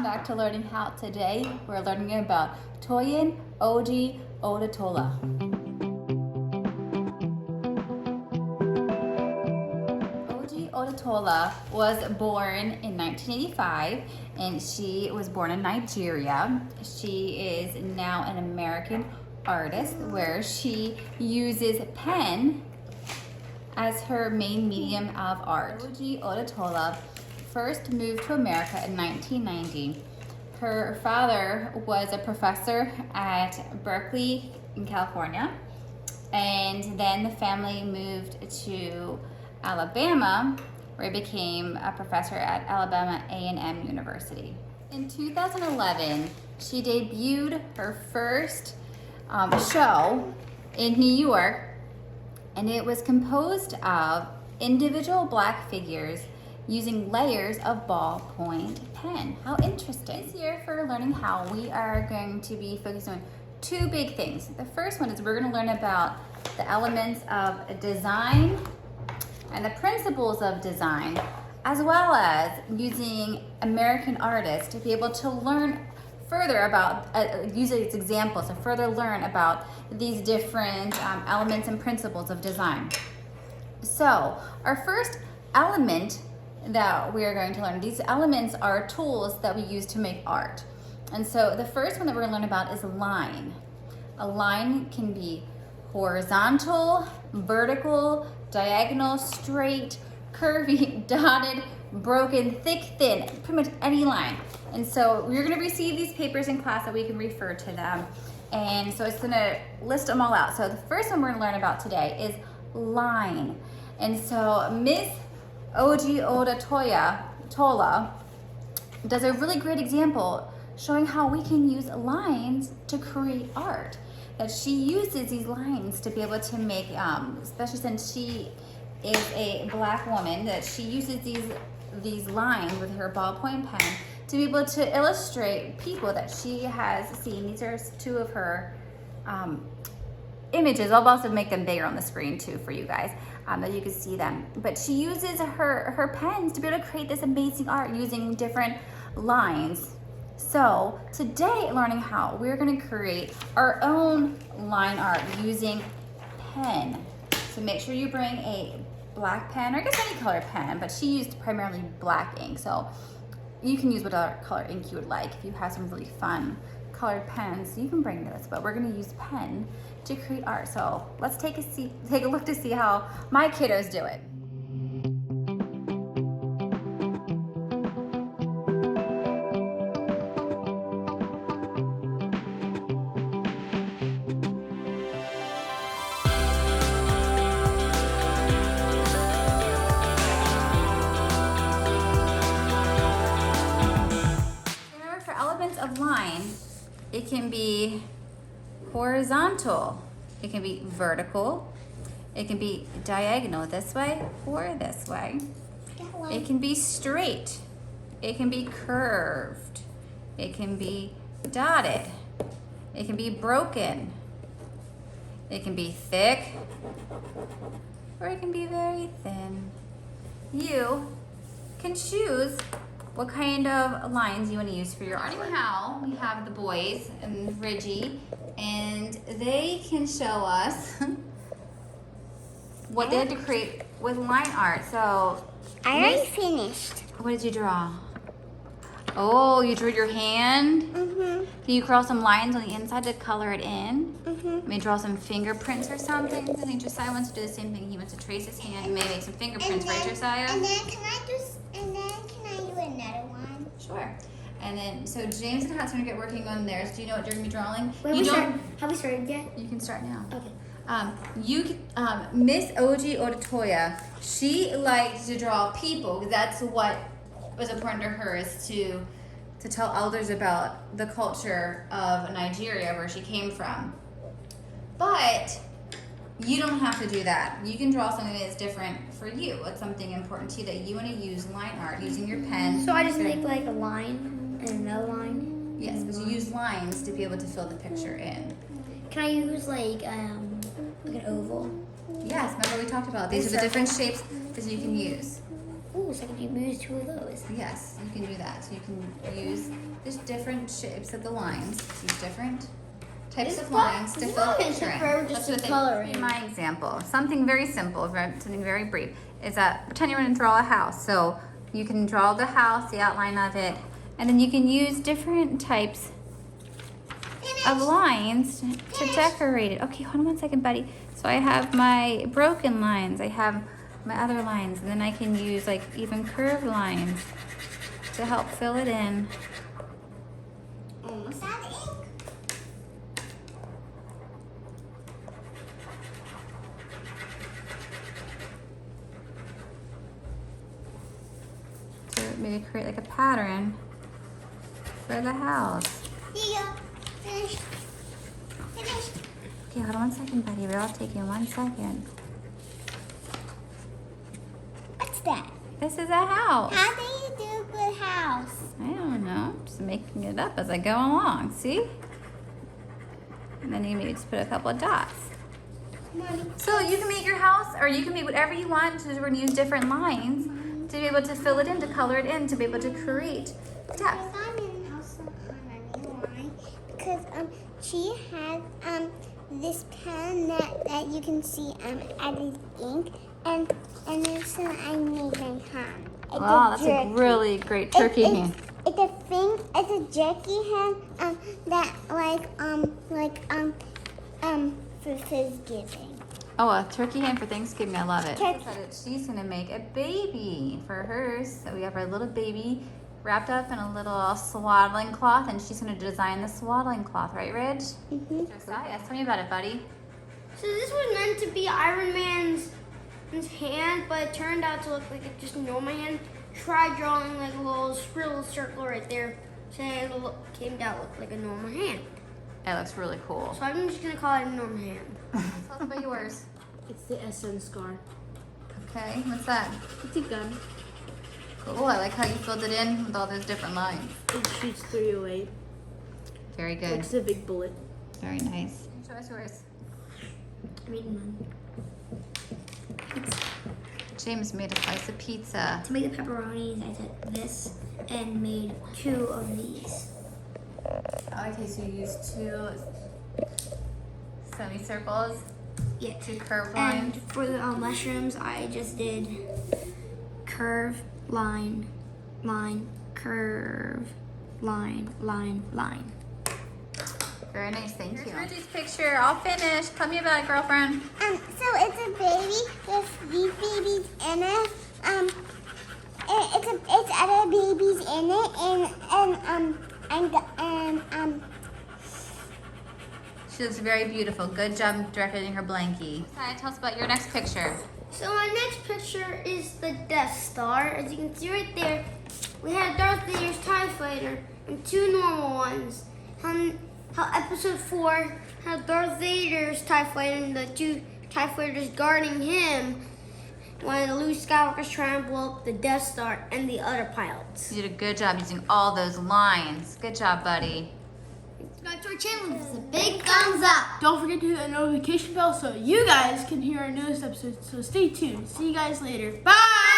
back to Learning How. Today we're learning about Toyin, Ojih, Odutola. Ojih Odutola was born in 1985 and she was born in Nigeria. She is now an American artist where she uses pen as her main medium of art. Ojih Odutola first moved to America in 1990. Her father was a professor at Berkeley in California, and then the family moved to Alabama, where he became a professor at Alabama A&M University. In 2011, she debuted her first show in New York, and it was composed of individual black figures using layers of ballpoint pen. How interesting. This year for Learning How, we are going to be focusing on two big things. The first one is we're going to learn about the elements of design and the principles of design, as well as using American artists to be able to learn further about, use its examples to further learn about these different elements and principles of design. So our first element that we are going to learn, these elements are tools that we use to make art. And so the first one that we're going to learn about is line. A line can be horizontal, vertical, diagonal, straight, curvy, dotted, broken, thick, thin, pretty much any line. And so we're going to receive these papers in class that we can refer to them. And so it's going to list them all out. So the first one we're going to learn about today is line. And so Miss Ojih Odutola does a really great example showing how we can use lines to create art. That she uses these lines to be able to make, especially since she is a black woman, that she uses these lines with her ballpoint pen to be able to illustrate people that she has seen. These are two of her images. I'll also make them bigger on the screen too for you guys, that you can see them. But she uses her pens to be able to create this amazing art using different lines. So today, Learning How, we're going to create our own line art using pen. So make sure you bring a black pen, or I guess any color pen, but she used primarily black ink. So you can use whatever color ink you would like. If you have some really fun colored pens, you can bring this, but we're going to use pen to create art. So let's take a look to see how my kiddos do it. Remember, for elements of line, it can be horizontal, it can be vertical, it can be diagonal this way or this way. It can be straight, it can be curved, it can be dotted, it can be broken, it can be thick, or it can be very thin. You can choose what kind of lines you want to use for your art. Learning How, we have the boys and Ojih, and they can show us what they had to create with line art. So I already finished. What did you draw? Oh, you drew your hand? Mm-hmm. Can you draw some lines on the inside to color it in? Mm-hmm. Maybe draw some fingerprints or something. I think Josiah wants to do the same thing. He wants to trace his hand and maybe make some fingerprints, right, Josiah? And then can I do another one? Sure. And then, so James and Hudson are going to get working on theirs. Do you know what you're going to be drawing? Have we started yet? You can start now. Okay. Miss Ojih Odutola, she likes to draw people because that's what was important to her, is to tell elders about the culture of Nigeria, where she came from. But you don't have to do that. You can draw something that's different for you. It's something important to you that you want to use line art using your pen. So I just make like a line and another line? Yes, because you use lines to be able to fill the picture in. Can I use like an oval? Yes, remember we talked about these are the different shapes that you can use. Ooh, so I can use 2 of those. Yes, you can do that. So you can use just different shapes of the lines. Use different types of lines to fill a picture in. Just That's to what color they- in. My example, something very simple, something very brief, is that pretend you're going to draw a house. So you can draw the house, the outline of it, and then you can use different types of lines to decorate it. Okay, hold on one second, buddy. So I have my broken lines, I have my other lines, and then I can use like even curved lines to help fill it in. Almost out of ink. To maybe create like a pattern for the house. There you go. Finished. Finished. Okay, hold on one second, buddy. We're all taking 1 second. What's that? This is a house. How do you do a good house? I don't know. Just making it up as I go along. See? And then you maybe just put a couple of dots. Mommy. So you can make your house, or you can make whatever you want. So we're going to use different lines to be able to fill it in, to color it in, to be able to create depth. I'm also on a new line because she has this pen that you can see added ink and this I made my hand. It's Wow, that's a jerky. really great turkey hand. It's a thing. It's a jerky hand that for Thanksgiving. Oh, a turkey hand for Thanksgiving. I love it. Turkey. She's going to make a baby for hers. So we have our little baby wrapped up in a little swaddling cloth, and she's going to design the swaddling cloth, right, Ridge? Mm-hmm. Josiah, tell me about it, buddy. So this was meant to be Iron Man's hand, but it turned out to look like just a normal hand. Tried drawing like a little scribble circle right there, saying it came out look like a normal hand. It looks really cool. So I'm just gonna call it a normal hand. Tell us about yours. It's the SN scar. Okay, what's that? It's a gun. Cool, I like how you filled it in with all those different lines. It shoots 308. Very good. Like a big bullet. Very nice. Show us yours. I made none. James made a slice of pizza. To make the pepperonis, I took this and made 2 of these. Okay, so you used 2 semicircles, Yeah. 2 curved And lines. for the mushrooms, I just did curve, line, line, curve, line, line, line. Very nice, thank you. Here's Reggie's picture, all finished. Tell me about it, girlfriend. So it's a baby with these babies in it. It's other babies in it, She looks very beautiful. Good job decorating her blankie. Tell us about your next picture. So my next picture is the Death Star. As you can see right there, we have Darth Vader's TIE Fighter and 2 normal ones. How episode 4 had Darth Vader's TIE Fighter and the 2 TIE Fighters guarding him when Luke Skywalker's trying to blow up the Death Star and the other pilots. You did a good job using all those lines. Good job, buddy. Subscribe to our channel and give us a big thumbs up. Don't forget to hit the notification bell so you guys can hear our newest episodes. So stay tuned. See you guys later. Bye!